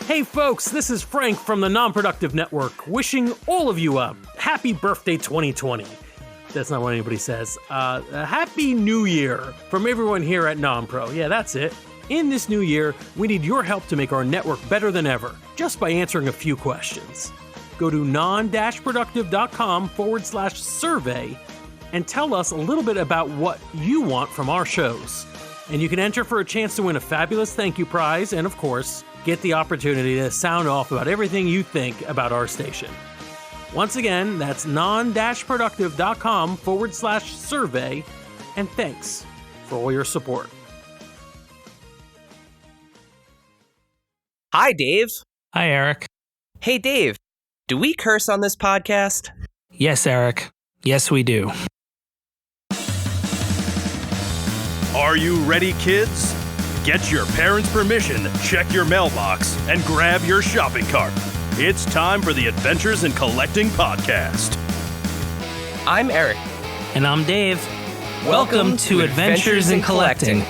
Hey folks, this is Frank from the Non-Productive Network, wishing all of you a happy birthday 2020. That's not what anybody says. A happy New Year from everyone here at Non-Pro. Yeah, that's it. In this new year, we need your help to make our network better than ever, just by answering a few questions. Go to non-productive.com/survey and tell us a little bit about what you want from our shows. And you can enter for a chance to win a fabulous thank you prize and, of course, get the opportunity to sound off about everything you think about our station. Once again, that's non-productive.com/survey, and thanks for all your support. Hi, Dave. Hi, Eric. Hey, Dave. Do we curse on this podcast? Yes, Eric. Yes, we do. Are you ready, kids? Get your parents' permission, check your mailbox, and grab your shopping cart. It's time for the Adventures in Collecting podcast. I'm Eric. And I'm Dave. Welcome to Adventures in Collecting,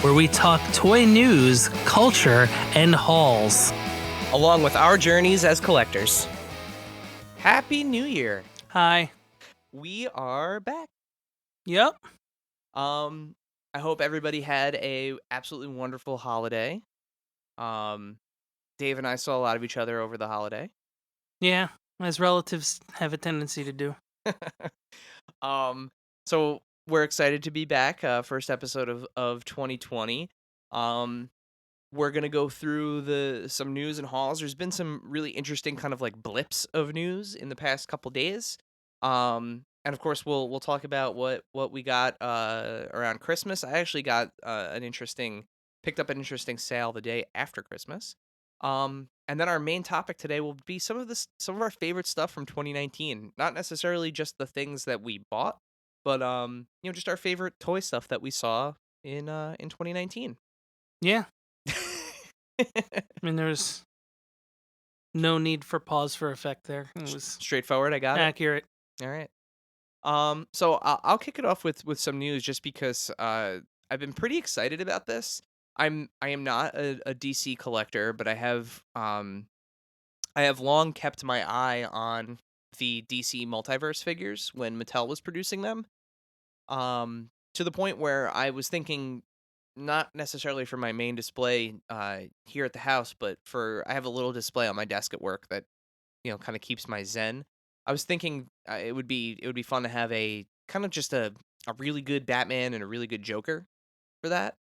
where we talk toy news, culture, and hauls. Along with our journeys as collectors. Happy New Year. Hi. We are back. Yep. I hope everybody had a absolutely wonderful holiday. Dave and I saw a lot of each other over the holiday. Yeah, as relatives have a tendency to do. So we're excited to be back. First episode of 2020. We're gonna go through some news and hauls. There's been some really interesting kind of like blips of news in the past couple days. And of course we'll talk about what we got around Christmas. I actually got picked up an interesting sale the day after Christmas. And then our main topic today will be some of our favorite stuff from 2019. Not necessarily just the things that we bought, but just our favorite toy stuff that we saw in 2019. Yeah. I mean, there's no need for pause for effect there. It was Straightforward. I got accurate. it. All right. So I'll kick it off with some news just because I've been pretty excited about this. I am not a DC collector, but I have long kept my eye on the DC Multiverse figures when Mattel was producing them. To the point where I was thinking, not necessarily for my main display here at the house, but I have a little display on my desk at work that kind of keeps my zen. I was thinking it would be fun to have a kind of just a really good Batman and a really good Joker for that.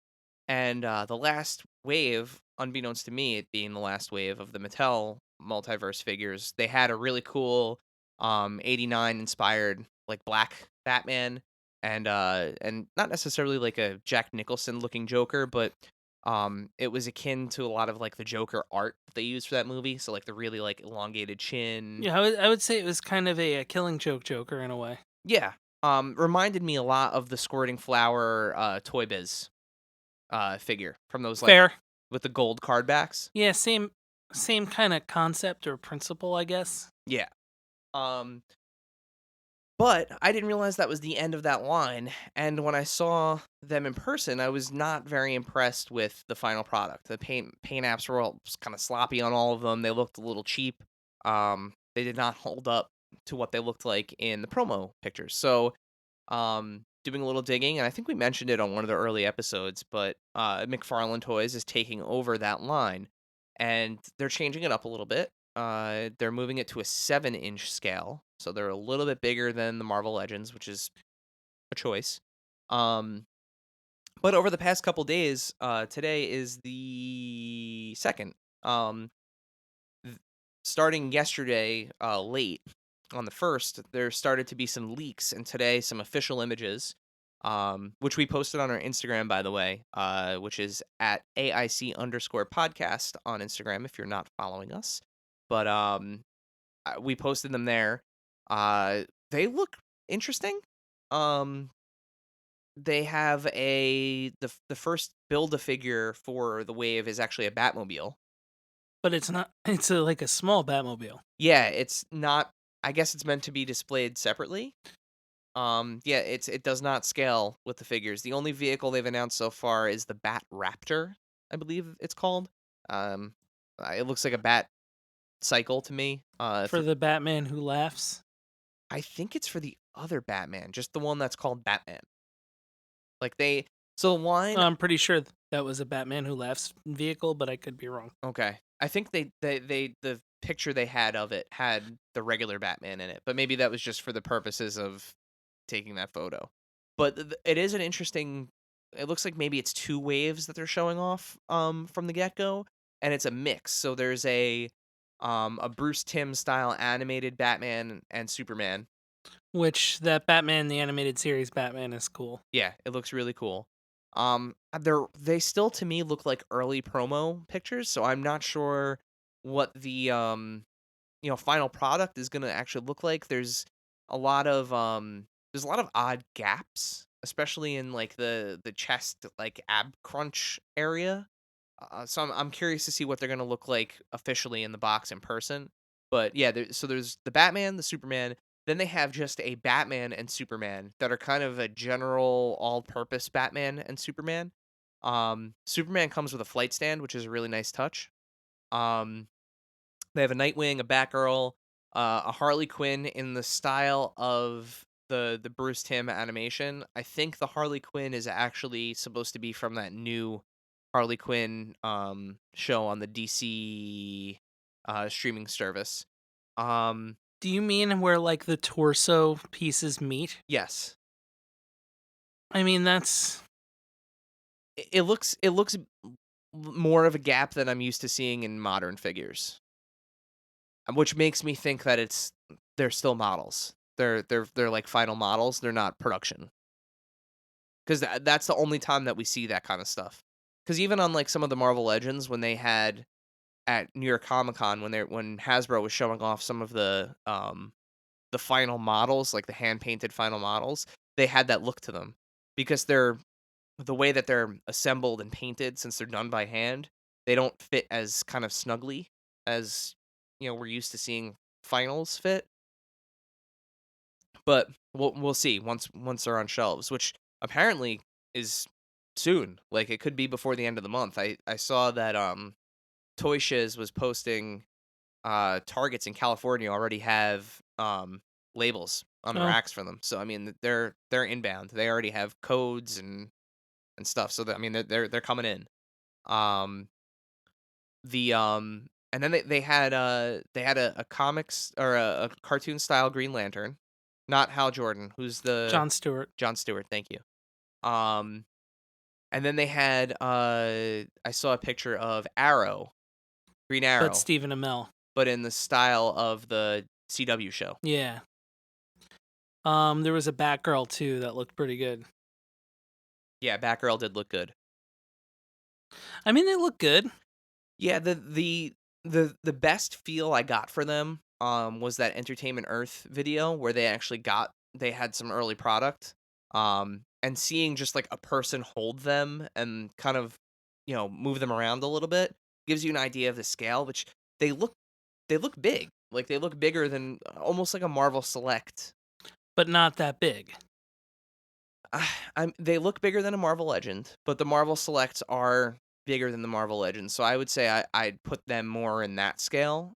And the last wave, unbeknownst to me, it being the last wave of the Mattel Multiverse figures, they had a really cool 89 inspired like black Batman and not necessarily like a Jack Nicholson looking Joker, but it was akin to a lot of like the Joker art that they used for that movie. So like the really like elongated chin. Yeah, I would say it was kind of a Killing Joke Joker in a way. Yeah. Reminded me a lot of the Squirting Flower Toy Biz figure from those like Fair. with the gold card backs. Yeah, same kind of concept or principle, I guess. Yeah. But I didn't realize that was the end of that line, and when I saw them in person, I was not very impressed with the final product. The paint apps were all kind of sloppy on all of them. They looked a little cheap. They did not hold up to what they looked like in the promo pictures. So, doing a little digging, and I think we mentioned it on one of the early episodes, but McFarlane Toys is taking over that line, and they're changing it up a little bit. They're moving it to a 7-inch scale, so they're a little bit bigger than the Marvel Legends, which is a choice. But over the past couple days, today is the 2nd. Starting yesterday, late on the 1st, there started to be some leaks, and today some official images, which we posted on our Instagram, by the way, which is at AIC_podcast on Instagram if you're not following us. But we posted them there. They look interesting. They have the first Build-A-Figure for the wave is actually a Batmobile. But it's not. It's like a small Batmobile. Yeah, it's not. I guess it's meant to be displayed separately. Yeah, it does not scale with the figures. The only vehicle they've announced so far is the Bat Raptor, I believe it's called. It looks like a bat cycle to me. For the Batman who laughs. I think it's for the other Batman, just the one that's called Batman. Like they, so the line. I'm pretty sure that was a Batman who laughs vehicle, but I could be wrong. Okay, I think the picture they had of it had the regular Batman in it, but maybe that was just for the purposes of taking that photo. But it is an interesting. It looks like maybe it's 2 waves that they're showing off from the get go, and it's a mix. So there's a Bruce Timm style animated Batman and Superman. Which that Batman, the animated series Batman, is cool. Yeah, it looks really cool. They still to me look like early promo pictures, so I'm not sure what the final product is gonna actually look like. A lot of there's a lot of odd gaps, especially in like the chest like ab crunch area. So I'm curious to see what they're gonna look like officially in the box in person. But yeah, there's the Batman, the Superman. Then they have just a Batman and Superman that are kind of a general all-purpose Batman and Superman. Superman comes with a flight stand, which is a really nice touch. Um, they have a Nightwing, a Batgirl, a Harley Quinn in the style of the Bruce Timm animation. I think the Harley Quinn is actually supposed to be from that new Harley Quinn show on the DC streaming service. Do you mean where like the torso pieces meet? Yes. I mean that's It looks more of a gap than I'm used to seeing in modern figures, which makes me think that they're still models. They're like final models. They're not production. Because that's the only time that we see that kind of stuff. Because even on like some of the Marvel Legends, when they had at New York Comic Con, when Hasbro was showing off some of the final models, like the hand painted final models, they had that look to them because the way that they're assembled and painted, since they're done by hand, they don't fit as kind of snugly as we're used to seeing finals fit. But we'll see once they're on shelves, which apparently is soon. Like it could be before the end of the month. I saw that Toy Shiz was posting Targets in California already have labels on the Oh. racks for them. So I mean they're inbound. They already have codes and stuff. So that, I mean they're coming in. And then they had a comics or a cartoon style Green Lantern, not Hal Jordan, who's the John Stewart. John Stewart. Thank you. And then they had I saw a picture of Arrow, Green Arrow, But Stephen Amell. but in the style of the CW show. Yeah. There was a Batgirl too that looked pretty good. Yeah, Batgirl did look good. I mean, they look good. Yeah, the best feel I got for them was that Entertainment Earth video where they had some early product. And seeing just like a person hold them and kind of move them around a little bit gives you an idea of the scale, which they look big. Like they look bigger than almost like a Marvel Select. But not that big. They look bigger than a Marvel Legend, but the Marvel Selects are bigger than the Marvel Legends. So I would say I'd put them more in that scale.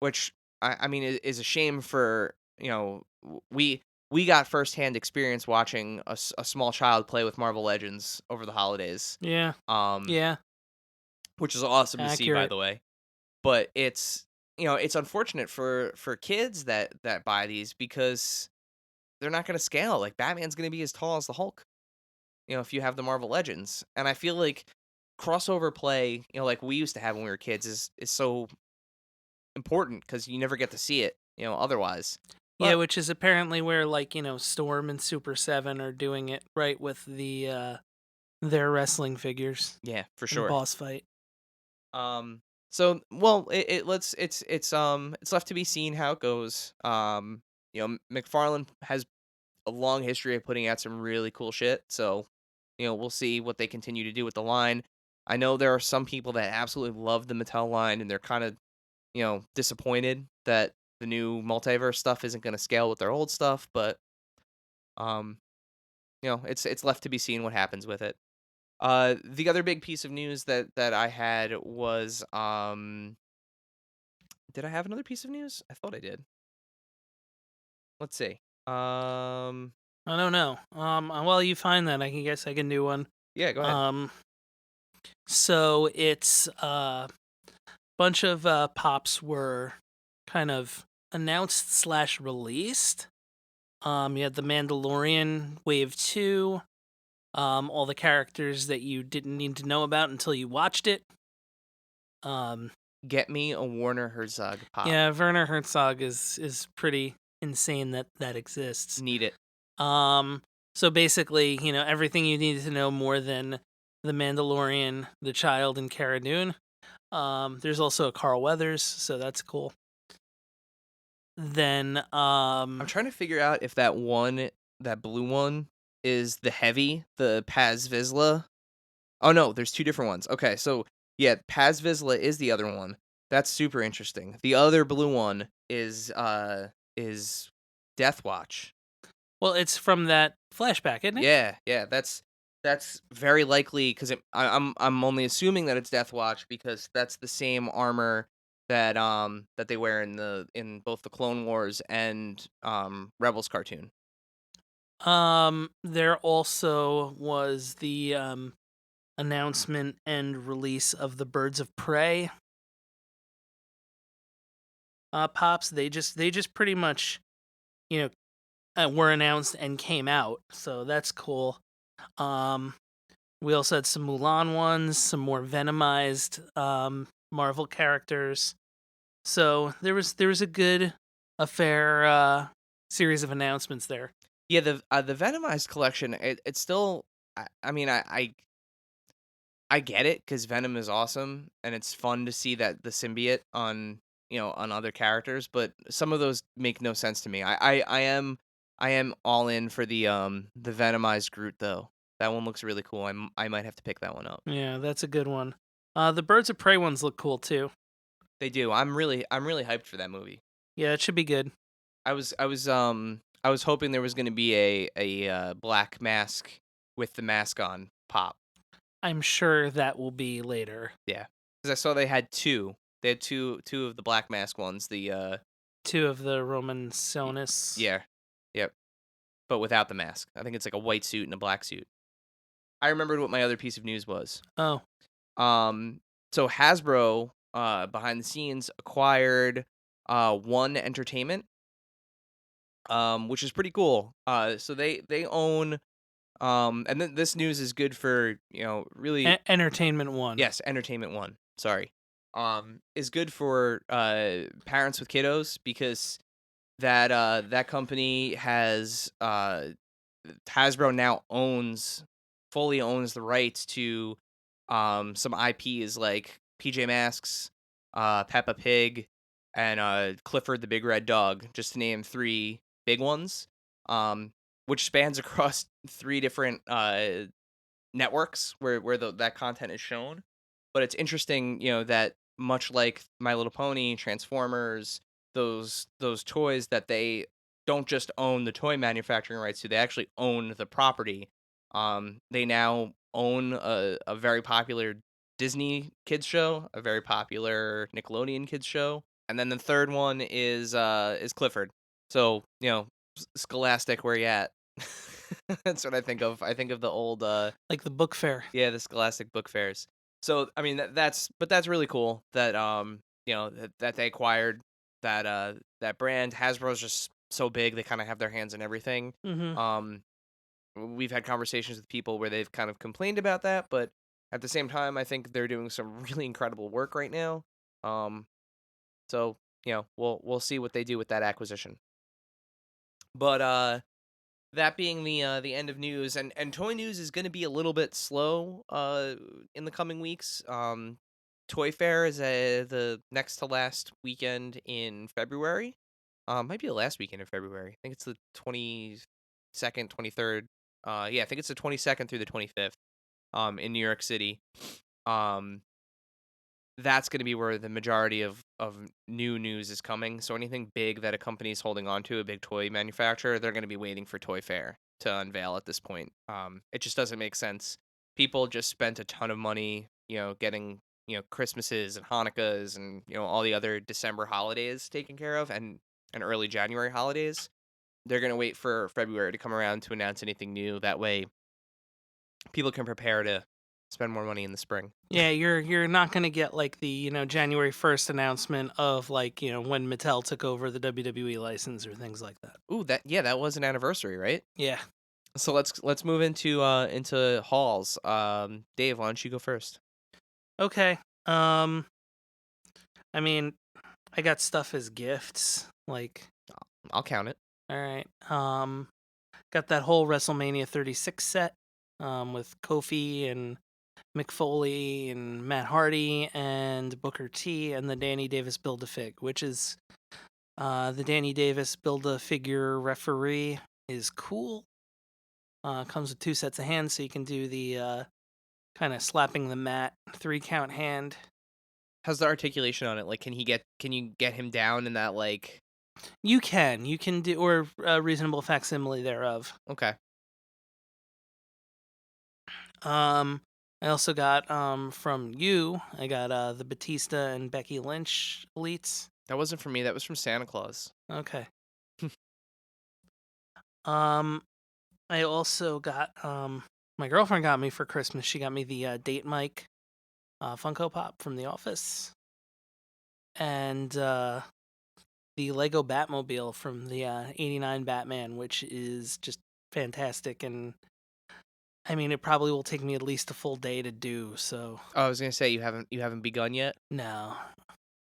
Which I mean is a shame for we got firsthand experience watching a small child play with Marvel Legends over the holidays. Yeah. Yeah. Which is awesome to see, by Accurate. the way. But it's it's unfortunate for kids that buy these because they're not going to scale. Like Batman's going to be as tall as the Hulk. If you have the Marvel Legends, and I feel like crossover play, like we used to have when we were kids, is so important because you never get to see it, otherwise. Yeah, which is apparently where like Storm and Super 7 are doing it right with the their wrestling figures. Yeah, for in sure. Boss fight. So well, it's left to be seen how it goes. McFarlane has a long history of putting out some really cool shit. So, we'll see what they continue to do with the line. I know there are some people that absolutely love the Mattel line, and they're kind of, disappointed that the new multiverse stuff isn't going to scale with their old stuff. But, it's left to be seen what happens with it. The other big piece of news that I had was did I have another piece of news? I thought I did. Let's see. I don't know. While you find that, I guess I can do one. Yeah, go ahead. So it's bunch of pops were kind of announced / released. You had the Mandalorian Wave 2, all the characters that you didn't need to know about until you watched it. Get me a Werner Herzog pop. Yeah, Werner Herzog is pretty insane that exists. Need it. So basically, everything you needed to know more than the Mandalorian, the Child, and Cara Dune. There's also a Carl Weathers, so that's cool. Then I'm trying to figure out if that blue one is the heavy, the Paz Vizsla. Oh no, there's two different ones. Okay, so yeah, Paz Vizsla is the other one. That's super interesting. The other blue one is Death Watch. well, it's from that flashback, isn't it? Yeah, that's very likely because I'm only assuming that it's Death Watch because that's the same armor that they wear in both the Clone Wars and Rebels cartoon. There also was the announcement and release of the Birds of Prey pops. They just pretty much, were announced and came out, so that's cool. We also had some Mulan ones, some more Venomized Marvel characters. So there was a fair series of announcements there. Yeah, the Venomized collection. It's still. I mean, I get it because Venom is awesome and it's fun to see that the symbiote on on other characters, but some of those make no sense to me. I am all in for the Venomized Groot though. That one looks really cool. I might have to pick that one up. Yeah, that's a good one. The Birds of Prey ones look cool too. They do. I'm really hyped for that movie. Yeah, it should be good. I was hoping there was going to be a black mask with the mask on pop. I'm sure that will be later. Yeah, because I saw they had two. They had two of the black mask ones. The two of the Roman Sonus. Yeah, yep. But without the mask. I think it's like a white suit and a black suit. I remembered what my other piece of news was. Oh. So Hasbro, behind the scenes, acquired One Entertainment, which is pretty cool. So they own, and then this news is good for really Entertainment One. Yes, Entertainment One. Sorry, is good for parents with kiddos because that company has Hasbro now fully owns the rights to some IPs like PJ Masks, Peppa Pig, and Clifford the Big Red Dog, just to name three big ones, which spans across three different networks where that content is shown. But it's interesting, that much like My Little Pony, Transformers, those toys that they don't just own the toy manufacturing rights to, they actually own the property. They now own a very popular Disney kids show, a very popular Nickelodeon kids show, and then the third one is Clifford. So Scholastic, where you at? That's what I think of. I think of the old like the book fair. Yeah, the Scholastic book fairs. So I mean that's really cool that that they acquired that brand. Hasbro's just so big, they kind of have their hands in everything. Mm-hmm. We've had conversations with people where they've kind of complained about that, but at the same time, I think they're doing some really incredible work right now. So we'll see what they do with that acquisition. But that being the end of news, and toy news is going to be a little bit slow in the coming weeks. Toy Fair is the next to last weekend in February. Might be the last weekend in February. I think it's the 22nd, 23rd. Yeah, I think it's the 22nd through the 25th. In New York City. That's going to be where the majority of new news is coming. So anything big that a company is holding on to, a big toy manufacturer, they're going to be waiting for Toy Fair to unveil at this point. It just doesn't make sense people just spent a ton of money, getting, Christmases and Hanukkahs and, all the other December holidays taken care of and early January holidays. They're going to wait for February to come around to announce anything new. That way people can prepare to spend more money in the spring. Yeah, you're not gonna get like the January 1st announcement of like when Mattel took over the WWE license or things like that. Ooh, that was an anniversary, right? Yeah. So let's move into hauls. Dave, why don't you go first? Okay. I mean, I got stuff as gifts. Like, I'll count it. all right. Got that whole WrestleMania 36 set. With Kofi and Mick Foley and Matt Hardy and Booker T and the Danny Davis Build-A-Fig, which is the Danny Davis Build-A-Figure referee is cool. Comes with 2 sets of hands, so you can do the kind of slapping the mat 3-count hand. How's the articulation on it? Like, can you get him down in that, like? You can do, or a reasonable facsimile thereof. Okay. I also got from you. I got the Batista and Becky Lynch elites. That wasn't from me. That was from Santa Claus. Okay. I also got my girlfriend got me for Christmas. She got me the Date Mike Funko Pop from The Office, and the Lego Batmobile from the '89 Batman, which is just fantastic. And I mean, it probably will take me at least a full day to do. So. Oh, I was gonna say you haven't begun yet. No,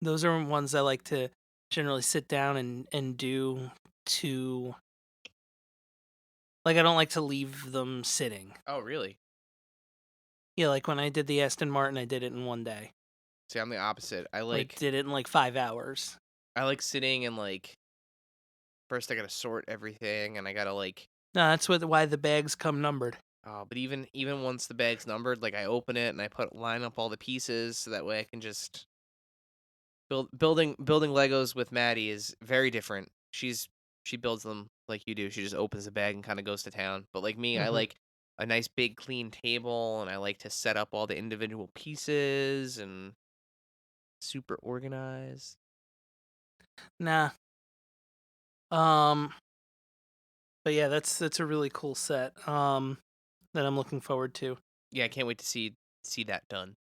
those are ones I like to generally sit down and do to. Like, I don't like to leave them sitting. Oh, really? Yeah, like when I did the Aston Martin, I did it in one day. See, I'm the opposite. I did it in like 5 hours. I like sitting and like. First, I gotta sort everything, and I gotta like. No, that's why the bags come numbered. Oh, but even once the bag's numbered, like I open it and I line up all the pieces so that way I can just building Legos with Maddie is very different. She builds them like you do. She just opens the bag and kind of goes to town. But like me, I like a nice big clean table and I like to set up all the individual pieces and super organized. Nah. But yeah, that's a really cool set. That I'm looking forward to. Yeah, I can't wait to see that done.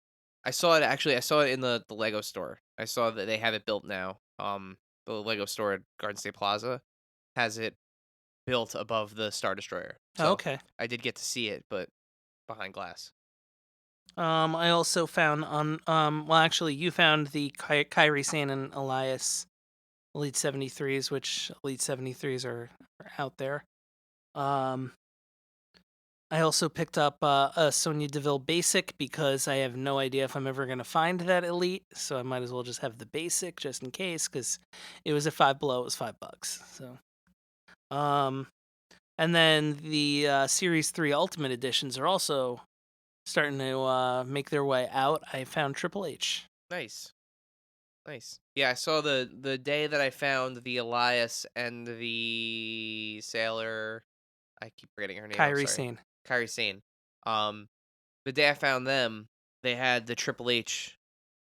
I saw it in the Lego store. I saw that they have it built now. The Lego store at Garden State Plaza has it built above the Star Destroyer. So Oh, okay. I did get to see it, but behind glass. I also found well, actually, you found the Kairi Sane and Elias Elite 73s, which Elite 73s are out there. I also picked up a Sonya Deville Basic because I have no idea if I'm ever going to find that Elite, so I might as well just have the Basic just in case, because it was at Five Below, it was $5. So, and then the Series 3 Ultimate Editions are also starting to make their way out. I found Triple H. Nice. Yeah, I saw the day that I found the Elias and the Sailor. I keep forgetting her name. Kairi Sane. Kairi Sane. The day I found them, they had the Triple H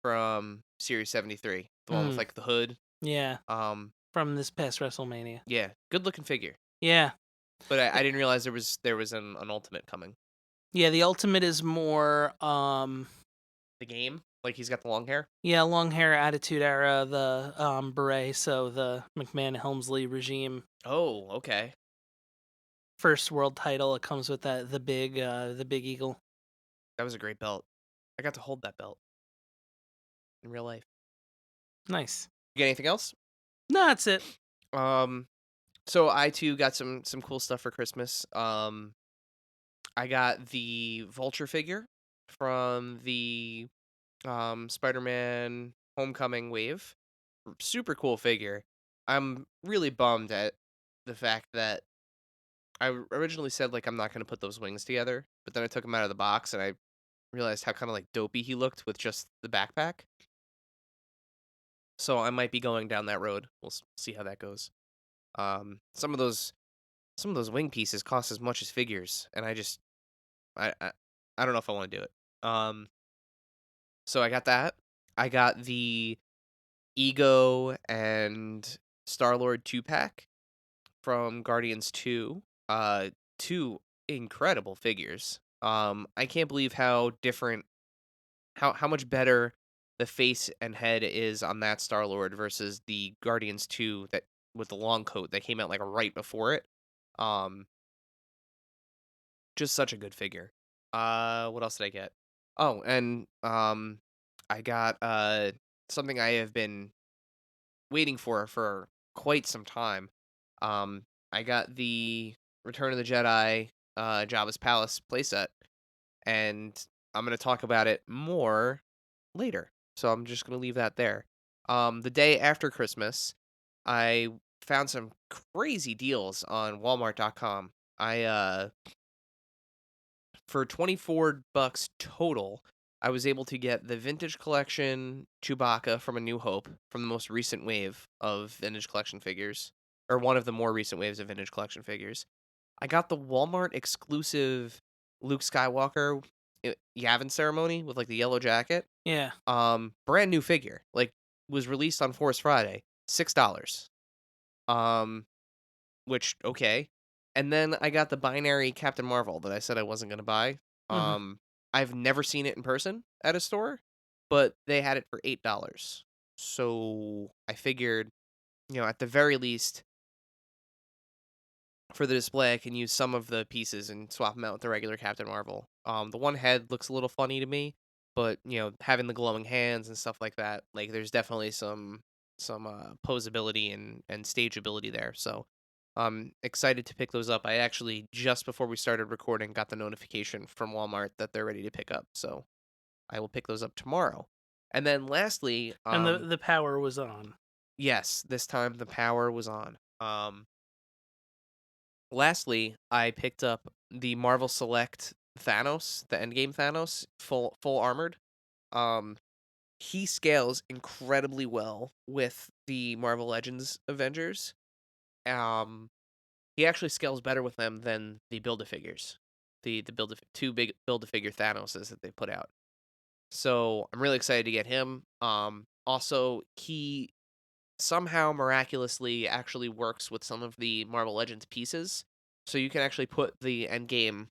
from Series 73, the one with like the hood. Yeah. From this past WrestleMania. Yeah, good looking figure. Yeah. But I didn't realize there was an Ultimate coming. Yeah, the Ultimate is more The game, like he's got the long hair. Yeah, long hair, Attitude Era, the beret, so the McMahon Helmsley regime. Oh, okay. First world title. It comes with the big eagle. That was a great belt. I got to hold that belt in real life. Nice. You get anything else? No, that's it. So I too got some cool stuff for Christmas. I got the Vulture figure from the Spider-Man Homecoming wave. Super cool figure. I'm really bummed at the fact that I originally said like I'm not going to put those wings together, but then I took him out of the box and I realized how kind of like dopey he looked with just the backpack. So I might be going down that road. We'll see how that goes. Some of those wing pieces cost as much as figures, and I I don't know if I want to do it. So I got that. I got the Ego and Star-Lord 2-pack from Guardians 2. Two incredible figures. I can't believe how different, how much better the face and head is on that Star-Lord versus the Guardians 2 that with the long coat that came out like right before it. Um, just such a good figure. What else did I get? Oh, and I got something I have been waiting for quite some time. Um, I got the Return of the Jedi Jabba's Palace playset, and I'm gonna talk about it more later. So I'm just gonna leave that there. The day after Christmas, I found some crazy deals on Walmart.com. I for $24 total, I was able to get the Vintage Collection Chewbacca from A New Hope from the most recent wave of Vintage Collection figures, or one of the more recent waves of Vintage Collection figures. I got the Walmart exclusive Luke Skywalker Yavin ceremony with like the yellow jacket. Yeah. Brand new figure, like was released on Force Friday, $6. Um, which okay. And then I got the binary Captain Marvel that I said I wasn't gonna buy. Mhm. I've never seen it in person at a store, but they had it for $8. So I figured, at the very least, for the display, I can use some of the pieces and swap them out with the regular Captain Marvel. The one head looks a little funny to me, but having the glowing hands and stuff like that, like there's definitely some posability and stageability there. So I'm excited to pick those up. I actually just before we started recording got the notification from Walmart that they're ready to pick up. So I will pick those up tomorrow. And then lastly, And the power was on. yes, this time the power was on. Lastly, I picked up the Marvel Select Thanos, the Endgame Thanos, full armored. Um, he scales incredibly well with the Marvel Legends Avengers. Um, he actually scales better with them than the Build-A-Figures, the two big Build-A-Figure Thanoses that they put out. So I'm really excited to get him. Also he somehow miraculously actually works with some of the Marvel Legends pieces. So you can actually put the Endgame,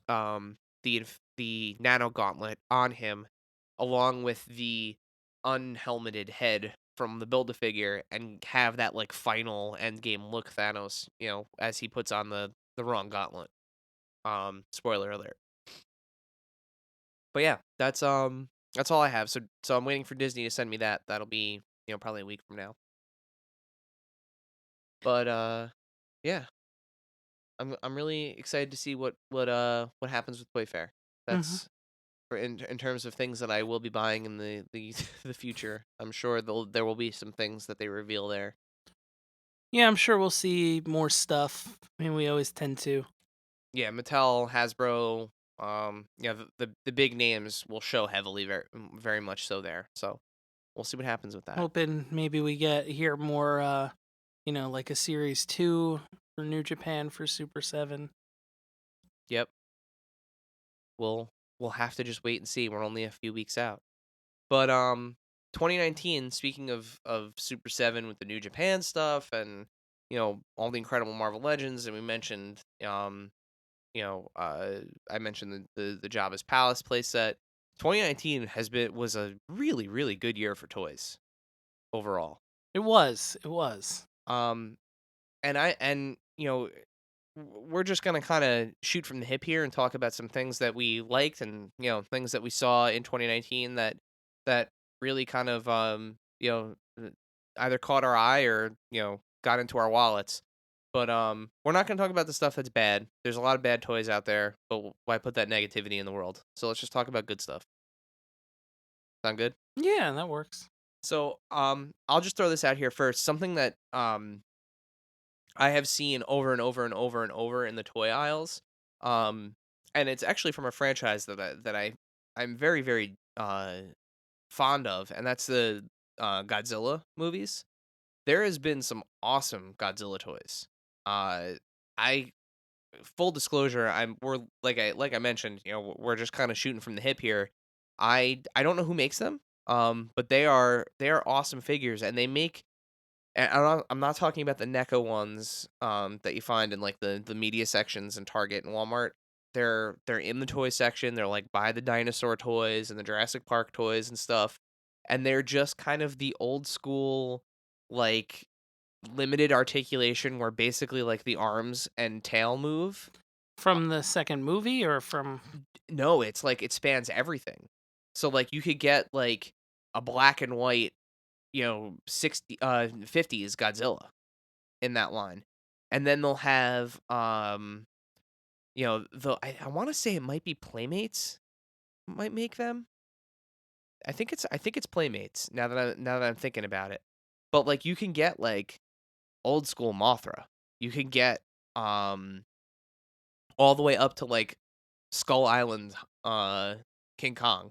the Nano Gauntlet on him, along with the unhelmeted head from the Build-A-Figure, and have that like final Endgame look Thanos, as he puts on the wrong gauntlet. Spoiler alert. But yeah, that's all I have. So I'm waiting for Disney to send me that. That'll be probably a week from now. But yeah, I'm really excited to see what happens with Toy Fair. Mhm. That's for in terms of things that I will be buying in the the future. I'm sure there will be some things that they reveal there. Yeah, I'm sure we'll see more stuff. I mean, we always tend to. Yeah, Mattel, Hasbro, the big names will show heavily, very much so there. So we'll see what happens with that. Hoping maybe we hear more like a series 2 for New Japan for Super 7. Yep. We'll have to just wait and see. We're only a few weeks out. But 2019, speaking of Super 7 with the New Japan stuff and all the incredible Marvel Legends, and we mentioned I mentioned the Jabba's Palace playset. 2019 was a really really good year for toys overall. It was. It was. Um and we're just gonna kind of shoot from the hip here and talk about some things that we liked and things that we saw in 2019 that really kind of either caught our eye or got into our wallets. But we're not gonna talk about the stuff that's bad. There's a lot of bad toys out there, but why put that negativity in the world? So let's just talk about good stuff. Sound good? Yeah, that works. So I'll just throw this out here first. Something that I have seen over and over and over and over in the toy aisles. And it's actually from a franchise I'm very very fond of, and that's the Godzilla movies. There has been some awesome Godzilla toys. I full disclosure, we're like I mentioned, we're just kind of shooting from the hip here. I don't know who makes them, but they are awesome figures, and they make. And I'm not talking about the NECA ones, that you find in like the media sections in Target and Walmart. They're in the toy section. They're like by the dinosaur toys and the Jurassic Park toys and stuff, and they're just kind of the old school, like limited articulation where basically like the arms and tail move. From the second movie or from? No, it's like it spans everything. So like you could get like a black and white, 50s Godzilla in that line. And then they'll have I want to say it might be Playmates might make them. I think it's Playmates now that I'm thinking about it. But like you can get like old school Mothra. You can get all the way up to like Skull Island King Kong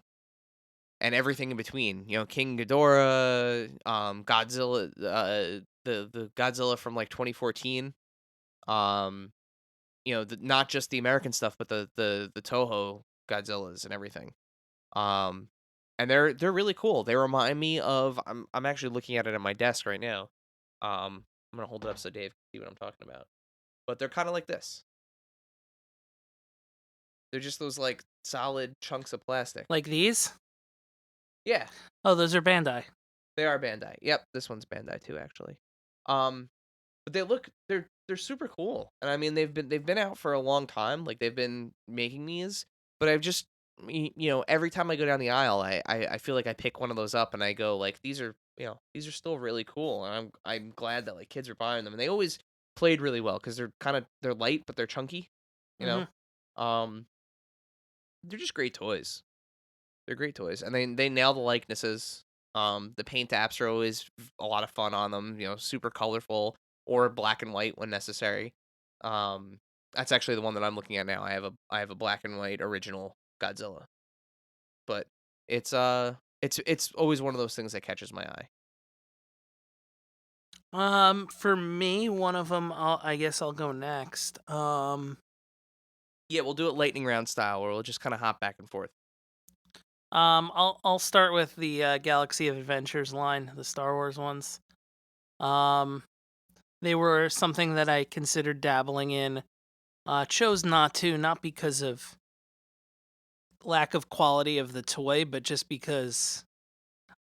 and everything in between. King Ghidorah, Godzilla, the Godzilla from like 2014. Not just the American stuff, but the Toho Godzillas and everything. Um, and they're really cool. They remind me of I'm actually looking at it on my desk right now. I'm gonna hold it up so Dave can see what I'm talking about. But they're kind of like this. They're just those like solid chunks of plastic. Like these? Yeah, Oh, those are Bandai. they are Bandai. Yep, this one's Bandai too, actually. But they're super cool, and I mean they've been out for a long time. Like they've been making these, but I've just every time I go down the aisle, I feel like I pick one of those up and I go like these are still really cool, and I'm glad that like kids are buying them, and they always played really well because they're light but they're chunky, you know. Um, they're just great toys. They're great toys, and they nail the likenesses. The paint apps are always a lot of fun on them. Super colorful or black and white when necessary. That's actually the one that I'm looking at now. I have a black and white original Godzilla, but it's always one of those things that catches my eye. For me, one of them, I guess I'll go next. Yeah, we'll do it lightning round style, where we'll just kind of hop back and forth. I'll start with the Galaxy of Adventures line, the Star Wars ones. They were something that I considered dabbling in. Chose not to, not because of lack of quality of the toy, but just because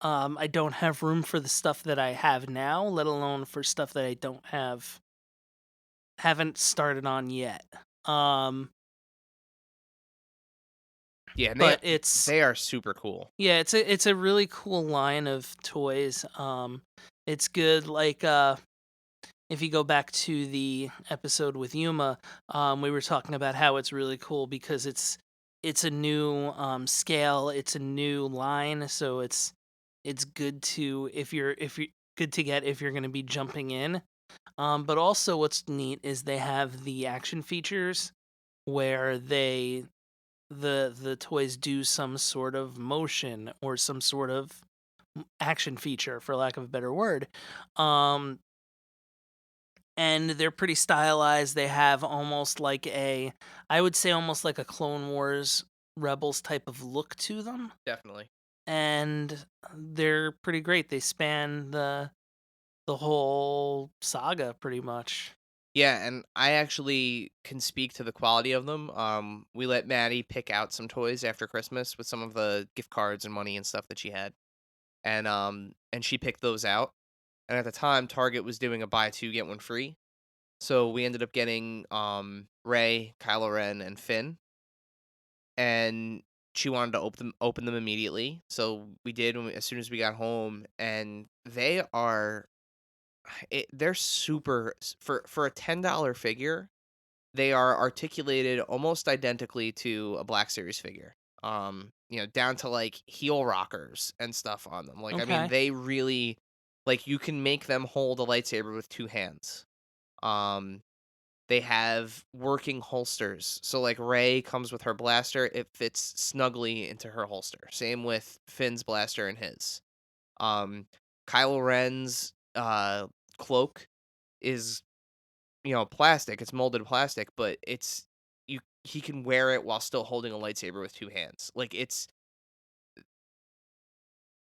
I don't have room for the stuff that I have now, let alone for stuff that I haven't started on yet. Yeah, and But they are super cool. yeah, it's a really cool line of toys. It's good. Like if you go back to the episode with Yuma, we were talking about how it's really cool because it's a new scale, it's a new line, so it's good to if you're good to get if you're going to be jumping in. But also what's neat is they have the action features where the toys do some sort of motion or some sort of action feature, for lack of a better word. And they're pretty stylized. They have almost like I would say almost like a Clone Wars Rebels type of look to them. Definitely. And they're pretty great. They span the whole saga pretty much. Yeah, and I actually can speak to the quality of them. We let Maddie pick out some toys after Christmas with some of the gift cards and money and stuff that she had, and she picked those out. And at the time, Target was doing a buy two get one free, so we ended up getting Rey, Kylo Ren, and Finn. And she wanted to open them immediately, so we did as soon as we got home, and they're super for a $10 figure. They are articulated almost identically to a Black Series figure. Down to like heel rockers and stuff on them. Like I mean, Okay. they really like you can make them hold a lightsaber with two hands. They have working holsters. So like Rey comes with her blaster, it fits snugly into her holster. Same with Finn's blaster and his. Kylo Ren's cloak is plastic. It's molded plastic, but he can wear it while still holding a lightsaber with 2 hands. Like,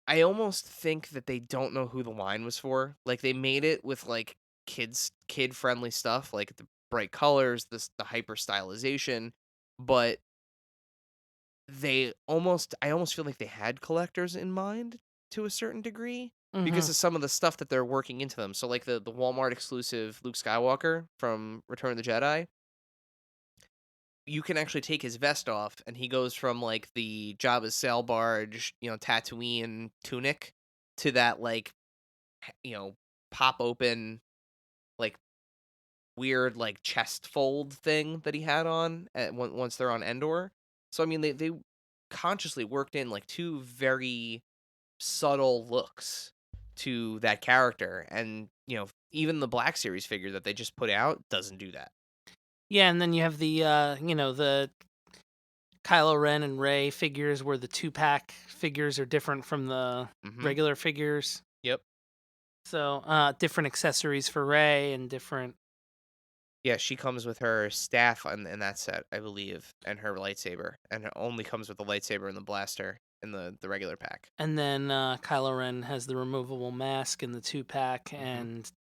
I almost think that they don't know who the line was for. Like, they made it with, like, kid-friendly stuff, like the bright colors, the hyper stylization, but I almost feel like they had collectors in mind to a certain degree because Mhm. of some of the stuff that they're working into them. So, like, the Walmart exclusive Luke Skywalker from Return of the Jedi, you can actually take his vest off, and he goes from, like, the Jabba's sail barge, Tatooine tunic to that, like, you know, pop open, like, weird, like, chest fold thing that he had on once they're on Endor. So, I mean, they consciously worked in, like, 2 very subtle looks to that character, and, even the Black Series figure that they just put out doesn't do that. Yeah, and then you have the Kylo Ren and Rey figures where the 2-pack figures are different from the Mhm. regular figures. Yep. So, different accessories for Rey and different. Yeah, she comes with her staff in that set, I believe, and her lightsaber, and it only comes with the lightsaber and the blaster in the regular pack. And then Kylo Ren has the removable mask in the 2-pack Mhm. and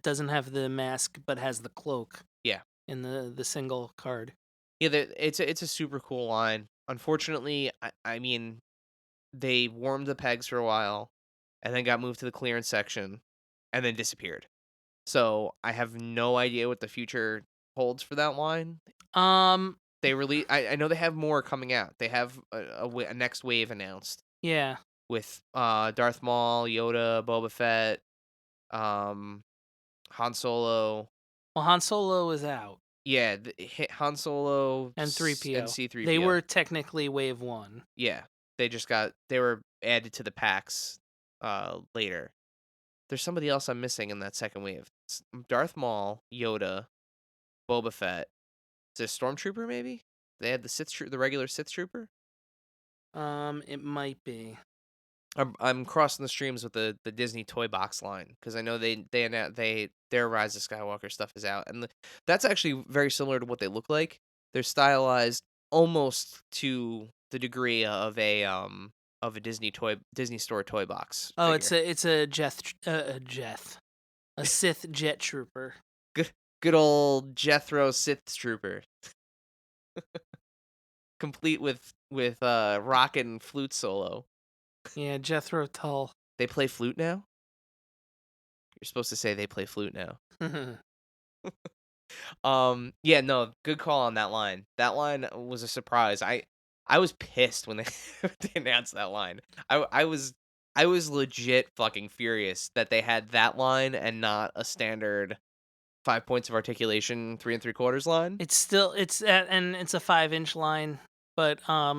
doesn't have the mask but has the cloak Yeah. in the single card. Yeah, it's a super cool line. Unfortunately, I mean, they warmed the pegs for a while, and then got moved to the clearance section, and then disappeared. So I have no idea what the future holds for that line. Um, I know they have more coming out. They have a next wave announced yeah. with Darth Maul, Yoda, Boba Fett, um, Han Solo. Well, Han Solo is out Yeah, Han Solo and and 3PO. They C-3PO. were technically wave 1. Yeah, they were added to the packs later. There's somebody else I'm missing in that second wave. Darth Maul, Yoda, Boba Fett. Is it a Stormtrooper maybe? They had the regular Sith Trooper. It might be. I'm crossing the streams with the Disney toy box line because I know their Rise of Skywalker stuff is out, and that's actually very similar to what they look like. They're stylized almost to the degree of a Disney store toy box Oh, figure. it's a Sith jet trooper. Good old Jethro Sith Trooper, complete with rocket and flute solo. Yeah, Jethro Tull. They play flute now. You're supposed to say they play flute now. Yeah, no, good call on that line. That line was a surprise. I was pissed when they, they announced that line. I was legit fucking furious that they had that line and not a standard 5 points of articulation 3 3/4 line. And it's a 5-inch line, but I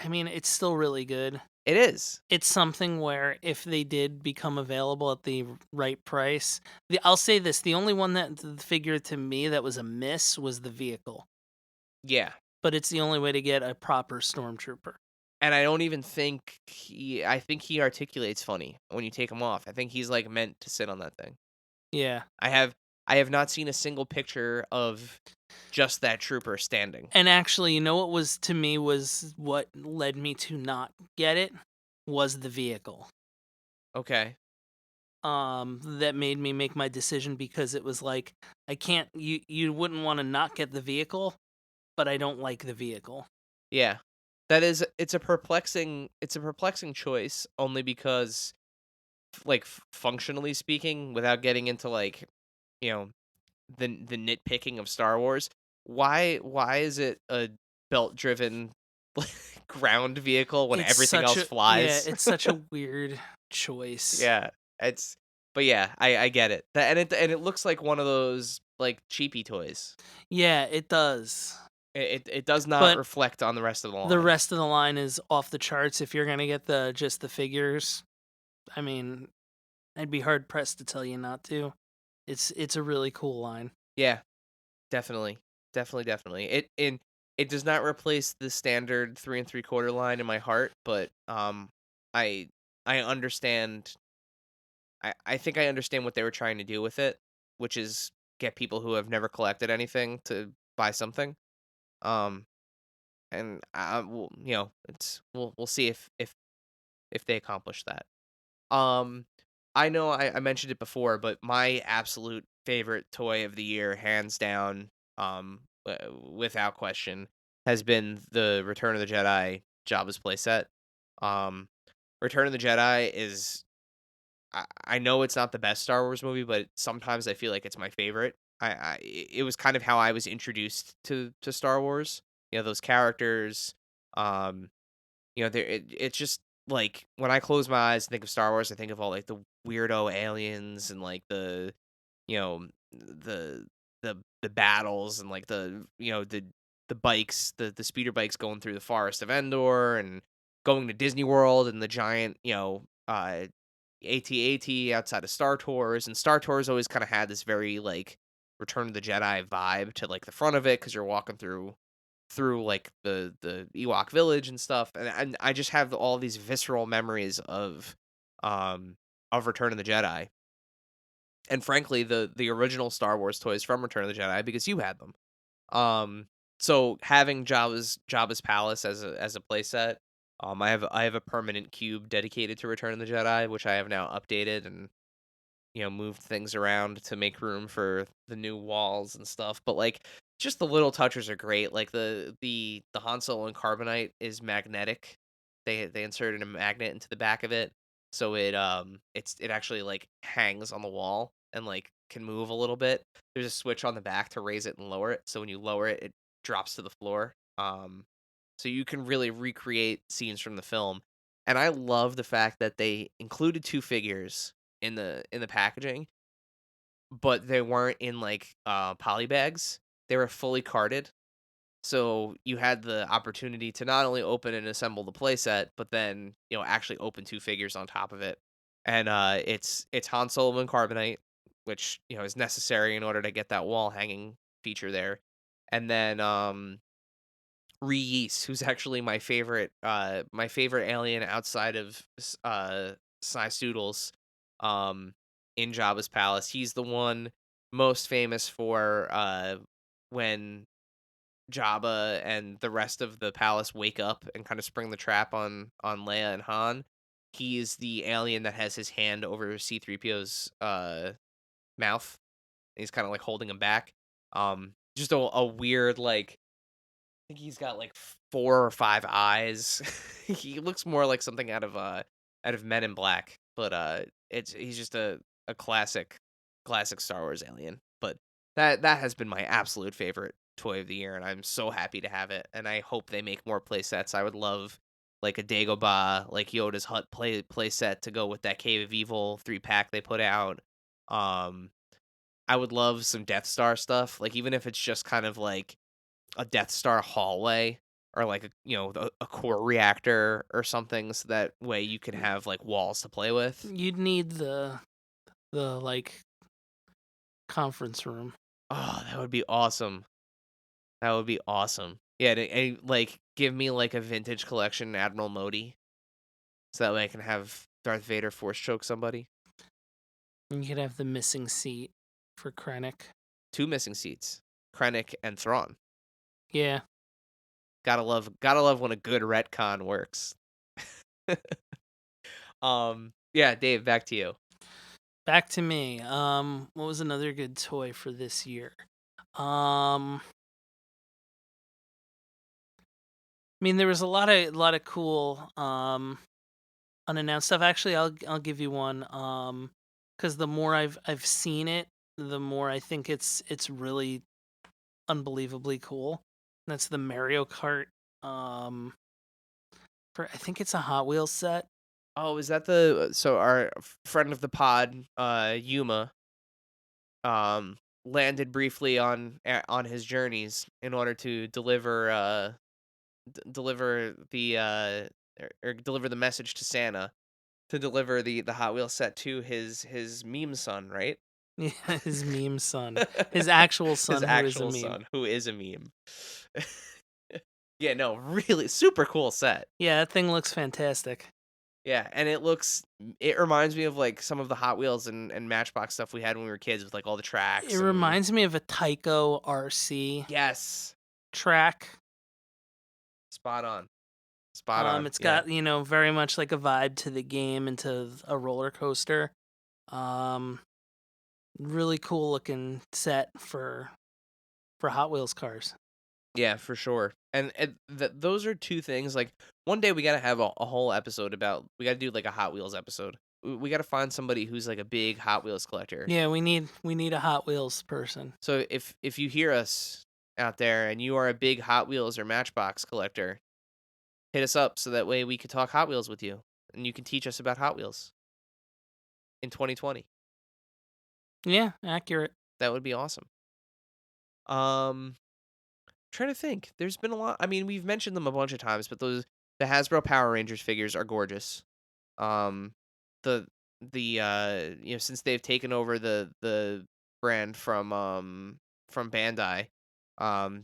mean it's still really good. It is. It's something where if they did become available at the right price, I'll say this: the only one that the figure to me that was a miss was the vehicle, Yeah. but it's the only way to get a proper stormtrooper. And I don't even think I think he articulates funny when you take him off. I think he's like meant to sit on that thing. Yeah, I have not seen a single picture of just that trooper standing. and actually, you know what was to me was what led me to not get it was the vehicle. Okay. That made me make my decision because it was like I can't. You wouldn't want to not get the vehicle, but I don't like the vehicle. Yeah. It's a perplexing choice only because like functionally speaking, without getting into like, you know, the nitpicking of Star Wars, why is it a belt-driven ground vehicle when everything else Yeah, flies? it's such a weird choice. Yeah, it's but yeah, I get it. And it looks like one of those like cheapy toys. Yeah, it does. It does not But reflect on the rest of the line. the rest of the line is off the charts. If you're gonna get just the figures, I mean, I'd be hard pressed to tell you not to. It's a really cool line. Yeah, definitely, definitely. It does not replace the standard 3 3/4 line in my heart, but I I understand. I think I understand what they were trying to do with it. which is get people who have never collected anything to buy something. Um, and we'll see if they accomplish that. Um, I know I mentioned it before, but my absolute favorite toy of the year, hands down, without question, has been the Return of the Jedi Jabba's playset. Um, Return of the Jedi is I know it's not the best Star Wars movie, but sometimes I feel like it's my favorite. It was kind of how I was introduced to Star Wars. Those characters. Um, it's just like when I close my eyes and think of Star Wars, I think of all like the weirdo aliens and like you know the battles and like the bikes, the speeder bikes going through the forest of Endor and going to Disney World and the giant AT-AT outside of Star Tours. And Star Tours always kind of had this very like Return of the Jedi vibe to like the front of it because you're walking through like the Ewok village and stuff, and I just have all these visceral memories of Return of the Jedi, and frankly the original Star Wars toys from Return of the Jedi because you had them. So having Jabba's palace as a playset, I have a permanent cube dedicated to Return of the Jedi, which I have now updated and moved things around to make room for the new walls and stuff. But like just the little touches are great. Like the Han Solo and Carbonite is magnetic. They inserted a magnet into the back of it, so it actually like hangs on the wall and like can move a little bit. There's a switch on the back to raise it and lower it. So when you lower it, it drops to the floor. So you can really recreate scenes from the film. And I love the fact that they included two figures in the packaging, but they weren't in like poly bags. They were fully carded. So you had the opportunity to not only open and assemble the playset, but then, actually open two figures on top of it. And it's Han Solo and Carbonite, which, is necessary in order to get that wall hanging feature there. And then Reese, who's actually my favorite alien outside of Snice Doodles, um, in Jabba's palace. He's the one most famous for when Jabba and the rest of the palace wake up and kind of spring the trap on Leia and Han. He's the alien that has his hand over C-3PO's mouth. And he's kind of like holding him back. Just a weird like I think he's got like 4 or 5 eyes. He looks more like something out of Men in Black, but he's just a classic Star Wars alien. But that has been my absolute favorite toy of the year, and I'm so happy to have it. And I hope they make more play sets. I would love like a Dagobah, like Yoda's hut play set to go with that Cave of Evil 3-pack they put out. Um, I would love some Death Star stuff, like even if it's just kind of like a Death Star hallway or like a core reactor or something, so that way you can have like walls to play with. You'd need the like conference room. Oh, that would be awesome. That would be awesome. Yeah, and like give me like a vintage collection Admiral Modi, so that way I can have Darth Vader force choke somebody. And you could have the missing seat for Krennic. 2 missing seats, Krennic and Thrawn. Yeah. Gotta love when a good retcon works. Yeah, Dave, back to you. Back to me. What was another good toy for this year? I mean, there was a lot of cool unannounced stuff. Actually, I'll give you one. Because the more I've seen it, the more I think it's really unbelievably cool. And that's the Mario Kart. For I think it's a Hot Wheels set. Oh, is that so our friend of the pod, Yuma, landed briefly on his journeys in order to deliver deliver the or deliver the message to Santa to deliver the Hot Wheels set to his meme son, right? Yeah, his meme son, his actual son, who is a meme. Yeah, no, really super cool set. Yeah, that thing looks fantastic. Yeah, and it reminds me of like some of the Hot Wheels and Matchbox stuff we had when we were kids with like all the It tracks and reminds me of a Tyco RC yes, track. spot on. Spot on. It's Yeah. got, very much like a vibe to the game and to a roller coaster. Um, really cool looking set for Hot Wheels cars. Yeah, for sure. And those are two things. Like one day we gotta have a whole episode about. We gotta do like a Hot Wheels episode. We gotta find somebody who's like a big Hot Wheels collector. Yeah, we need a Hot Wheels person. So if you hear us out there and you are a big Hot Wheels or Matchbox collector, hit us up so that way we could talk Hot Wheels with you and you can teach us about Hot Wheels in 2020. Yeah, accurate. That would be awesome. Um, trying to think. There's been a lot. I mean, we've mentioned them a bunch of times, but the Hasbro Power Rangers figures are gorgeous. Um, the since they've taken over the brand from Bandai,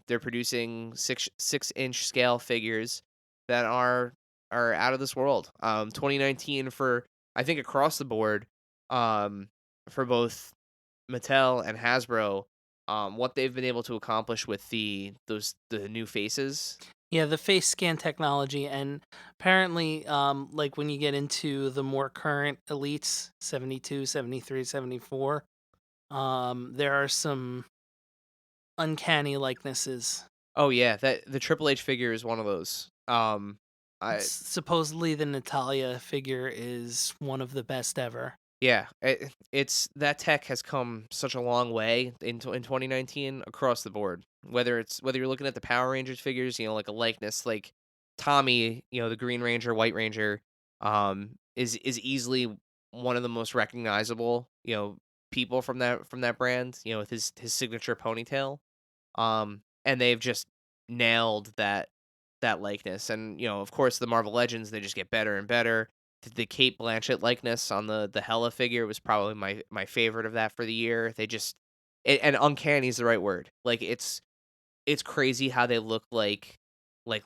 they're producing 6-inch scale figures that are out of this world. 2019 for I think across the board, for both Mattel and Hasbro, what they've been able to accomplish with the new faces. Yeah, the face scan technology, and apparently, like when you get into the more current elites, 72, 73, 74, there are some uncanny likenesses. Oh yeah, that the Triple H figure is one of those. I Supposedly the Natalia figure is one of the best ever. Yeah, it's that tech has come such a long way in 2019 across the board. Whether you're looking at the Power Rangers figures, like a likeness like Tommy, the Green Ranger, White Ranger, is easily one of the most recognizable, people from that brand, with his signature ponytail. And they've just nailed that likeness. And, of course the Marvel Legends, they just get better and better. The Kate Blanchett likeness on the Hella figure was probably my favorite of that for the year. And uncanny is the right word. Like it's crazy how they look like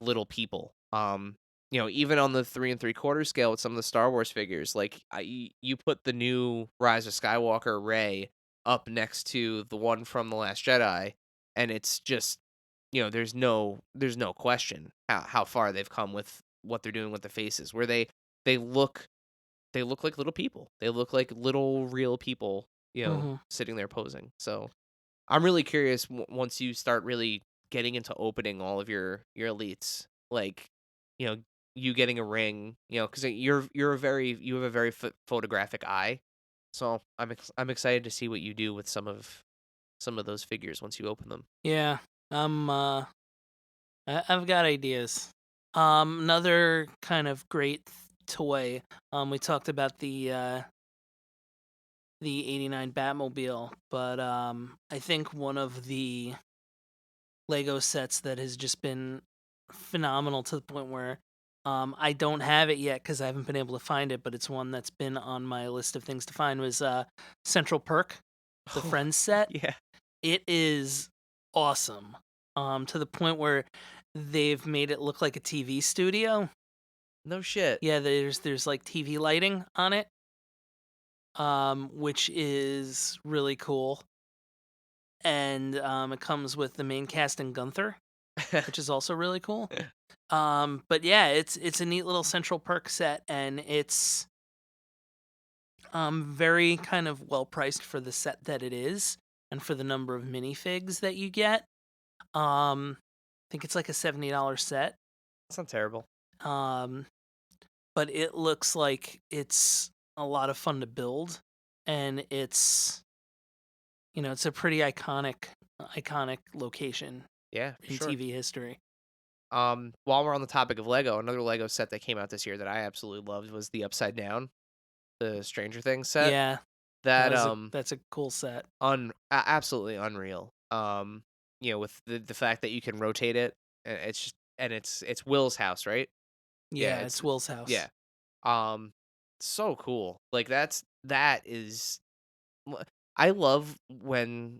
little people. Even on the 3 3/4 scale with some of the Star Wars figures, like you put the new Rise of Skywalker Rey up next to the one from The Last Jedi, and it's just there's no question how far they've come with what they're doing with the faces, where they look they look like little people. They look like little real people, hmm sitting there posing. So I'm really curious once you start really getting into opening all of your elites, like you know you getting a ring, because you have a very photographic eye. So I'm excited to see what you do with some of those figures once you open them. Yeah, I've got ideas. Another kind of great toy. We talked about the '89 Batmobile, but I think one of the Lego sets that has just been phenomenal to the point where I don't have it yet because I haven't been able to find it, but it's one that's been on my list of things to find was Central Perk, the Oh, Friends set. yeah. It is awesome. To the point where they've made it look like a TV studio. No shit. Yeah, there's like TV lighting on it, which is really cool. And it comes with the main cast and Gunther, which is also really cool. But yeah, it's a neat little Central Perk set, and it's very kind of well priced for the set that it is, and for the number of minifigs that you get. I think it's like a $70 set. That's not terrible. Um, but it looks like it's a lot of fun to build, and it's a pretty iconic location Yeah, for in sure. TV history. While we're on the topic of Lego, another Lego set that came out this year that I absolutely loved was the Upside Down, the Stranger Things set. Yeah, That that's a cool set. absolutely unreal. With the fact that you can rotate it, and it's Will's house, right? Yeah, it's it's Will's house. yeah. Um, so cool. Like that is. I love when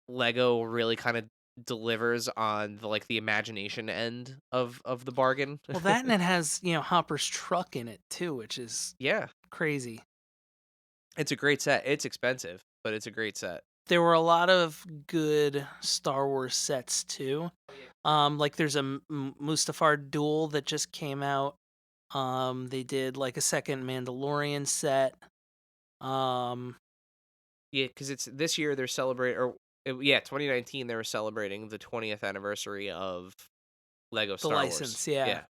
Lego really kind of delivers on the imagination end of the bargain. Well, that and it has, Hopper's truck in it too, which is Yeah, crazy. it's a great set. It's expensive, but it's a great set. There were a lot of good Star Wars sets too. Like there's a Mustafar duel that just came out. They did like a second Mandalorian set. Yeah, because it's this year they're celebrating, 2019 they were celebrating the 20th anniversary of Lego The Star license, Wars. yeah.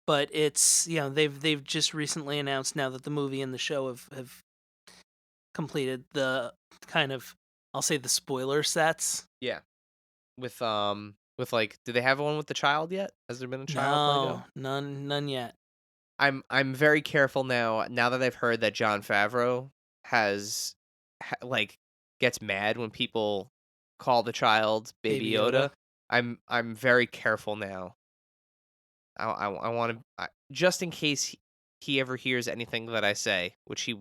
But it's they've just recently announced now that the movie and the show have completed the kind of, I'll say, the spoiler sets. Yeah. With do they have one with the child yet? Has there been a child Lego? No, none yet. I'm very careful now that I've heard that Jon Favreau gets mad when people call the child Baby Yoda. I'm very careful now. I want to, just in case he ever hears anything that I say, which he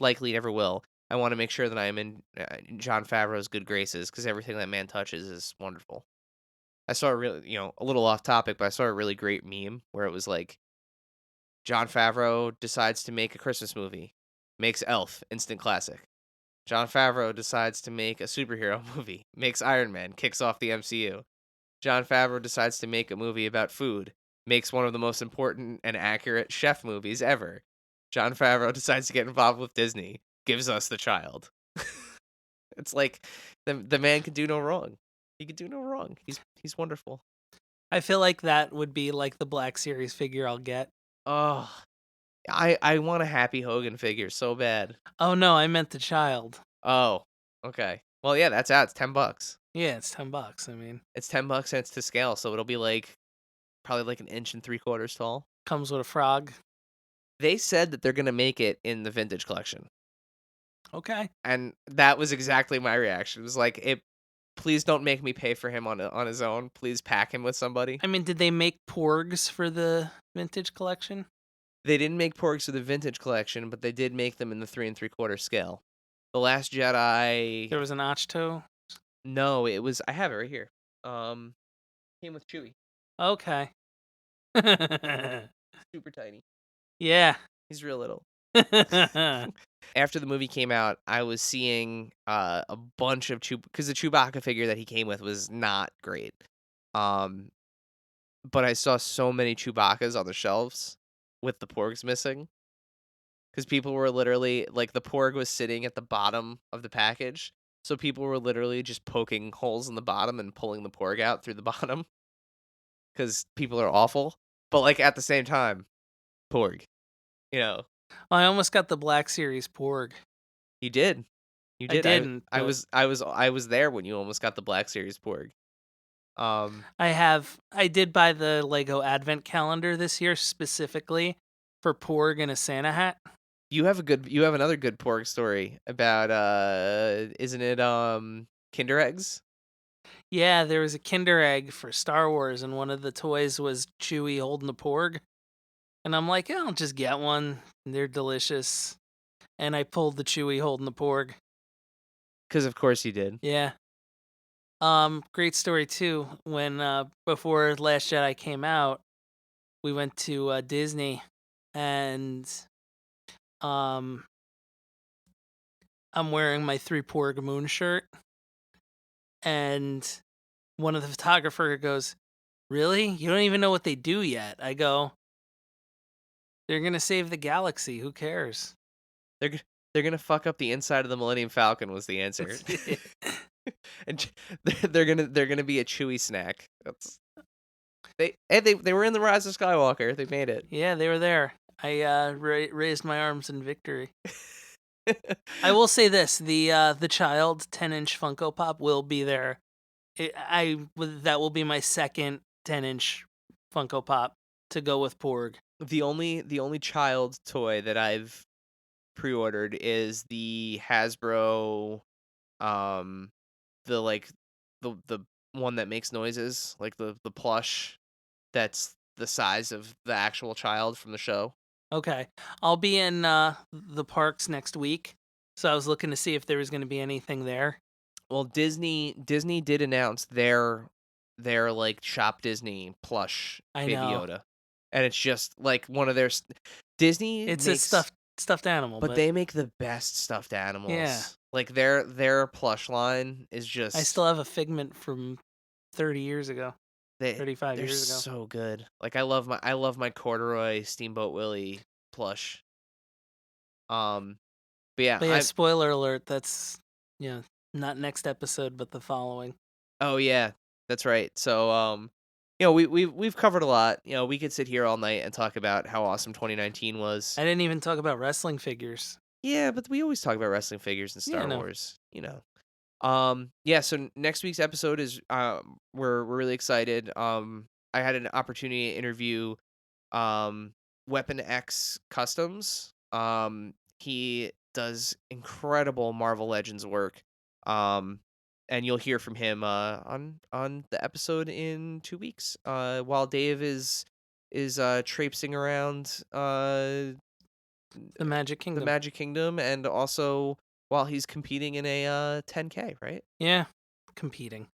likely never will. I want to make sure that I am in Jon Favreau's good graces, because everything that man touches is wonderful. I saw a really, a little off topic, but I saw a really great meme where it was like, Jon Favreau decides to make a Christmas movie, makes Elf, instant classic. Jon Favreau decides to make a superhero movie, makes Iron Man, kicks off the MCU. Jon Favreau decides to make a movie about food, makes one of the most important and accurate chef movies ever. Jon Favreau decides to get involved with Disney, gives us the child. It's like the man can do no wrong. He could do no wrong. He's wonderful. I feel like that would be like the Black Series figure I'll get. Oh, I want a Happy Hogan figure so bad. Oh no, I meant the child. Oh, okay. Well, yeah, that's out. It's $10. Yeah, it's $10. I mean, it's $10 and it's to scale, so it'll be probably like 1 3/4 inches tall. Comes with a frog. They said that they're gonna make it in the vintage collection. Okay. And that was exactly my reaction. It was like, please don't make me pay for him on his own. Please pack him with somebody. I mean, did they make porgs for the vintage collection? They didn't make porgs for the vintage collection, but they did make them in the 3 3/4 scale. The Last Jedi. There was an Ochto? No, it was. I have it right here. Came with Chewie. Okay. Super tiny. Yeah. He's real little. After the movie came out, I was seeing a bunch of because the Chewbacca figure that he came with was not great. But I saw so many Chewbaccas on the shelves with the porgs missing, because people were literally like, the porg was sitting at the bottom of the package, so people were literally just poking holes in the bottom and pulling the porg out through the bottom, because people are awful. But like at the same time, porg, I almost got the Black Series porg. You did. You did. I didn't. I was there when you almost got the Black Series porg. I did buy the Lego Advent Calendar this year specifically for porg and a Santa hat. You have another good porg story about isn't it Kinder eggs? Yeah, there was a Kinder Egg for Star Wars, and one of the toys was Chewie holding the porg. And I'm like, I'll just get one. They're delicious. And I pulled the Chewie holding the porg. Because of course you did. Yeah. Great story too. When before Last Jedi came out, we went to Disney, and I'm wearing my 3 Porg Moon shirt, and one of the photographer goes, "Really? You don't even know what they do yet?" I go, "They're gonna save the galaxy. Who cares?" They're gonna fuck up the inside of the Millennium Falcon was the answer. And they're gonna be a Chewy snack. They were in the Rise of Skywalker. They made it. Yeah, they were there. I raised my arms in victory. I will say this: the child 10-inch Funko Pop will be there. That will be my second 10-inch Funko Pop to go with Porg. The only child toy that I've pre-ordered is the Hasbro, the one that makes noises, like the plush that's the size of the actual child from the show. Okay. I'll be in the parks next week, so I was looking to see if there was going to be anything there. Well, Disney did announce their like Shop Disney plush I Baby know. Yoda, and it's just like one of their Disney. It's makes, a stuffed animal, but they make the best stuffed animals. Yeah. Like their plush line is just. I still have a Figment from 30 years ago, they, 35 they're years ago. so good. Like I love my corduroy Steamboat Willie plush. But yeah, But yeah, spoiler alert, that's not next episode, but the following. Oh yeah, that's right. So we've covered a lot. We could sit here all night and talk about how awesome 2019 was. I didn't even talk about wrestling figures. Yeah, but we always talk about wrestling figures and Star Wars. So next week's episode is we're really excited. I had an opportunity to interview Weapon X Customs. He does incredible Marvel Legends work. And you'll hear from him on the episode in 2 weeks. While Dave is traipsing around The Magic Kingdom. the Magic Kingdom, and also while he's competing in a 10K, right? Yeah, competing.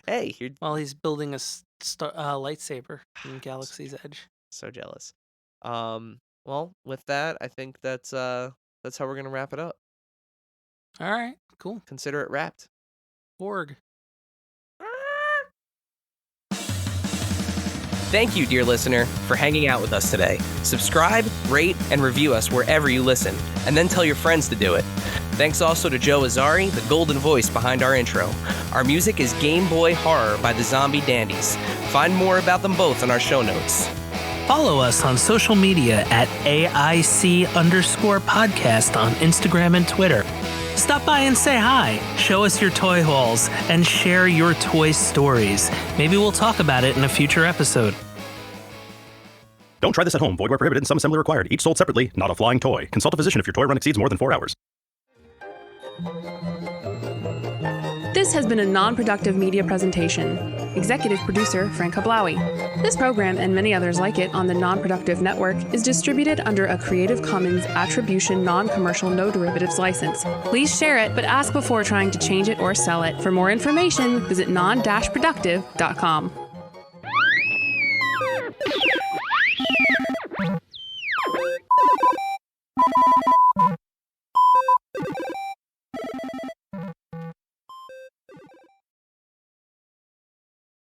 Hey, you're While he's building a lightsaber in Galaxy's Edge. so jealous. Well, with that, I think that's how we're gonna wrap it up. All right, cool. Consider it wrapped. Borg. Thank you, dear listener, for hanging out with us today. Subscribe, rate, and review us wherever you listen, and then tell your friends to do it. Thanks also to Joe Azzari, the golden voice behind our intro. Our music is Game Boy Horror by the Zombie Dandies. Find more about them both in our show notes. Follow us on social media at AIC_podcast on Instagram and Twitter. Stop by and say hi, show us your toy hauls, and share your toy stories. Maybe we'll talk about it in a future episode. Don't try this at home. Void where prohibited and some assembly required. Each sold separately, not a flying toy. Consult a physician if your toy run exceeds more than 4 hours. This has been a non-productive media presentation. Executive producer, Frank Hablawi. This program and many others like it on the Non-Productive Network is distributed under a Creative Commons Attribution Non-Commercial No Derivatives license. Please share it, but ask before trying to change it or sell it. For more information, visit non-productive.com.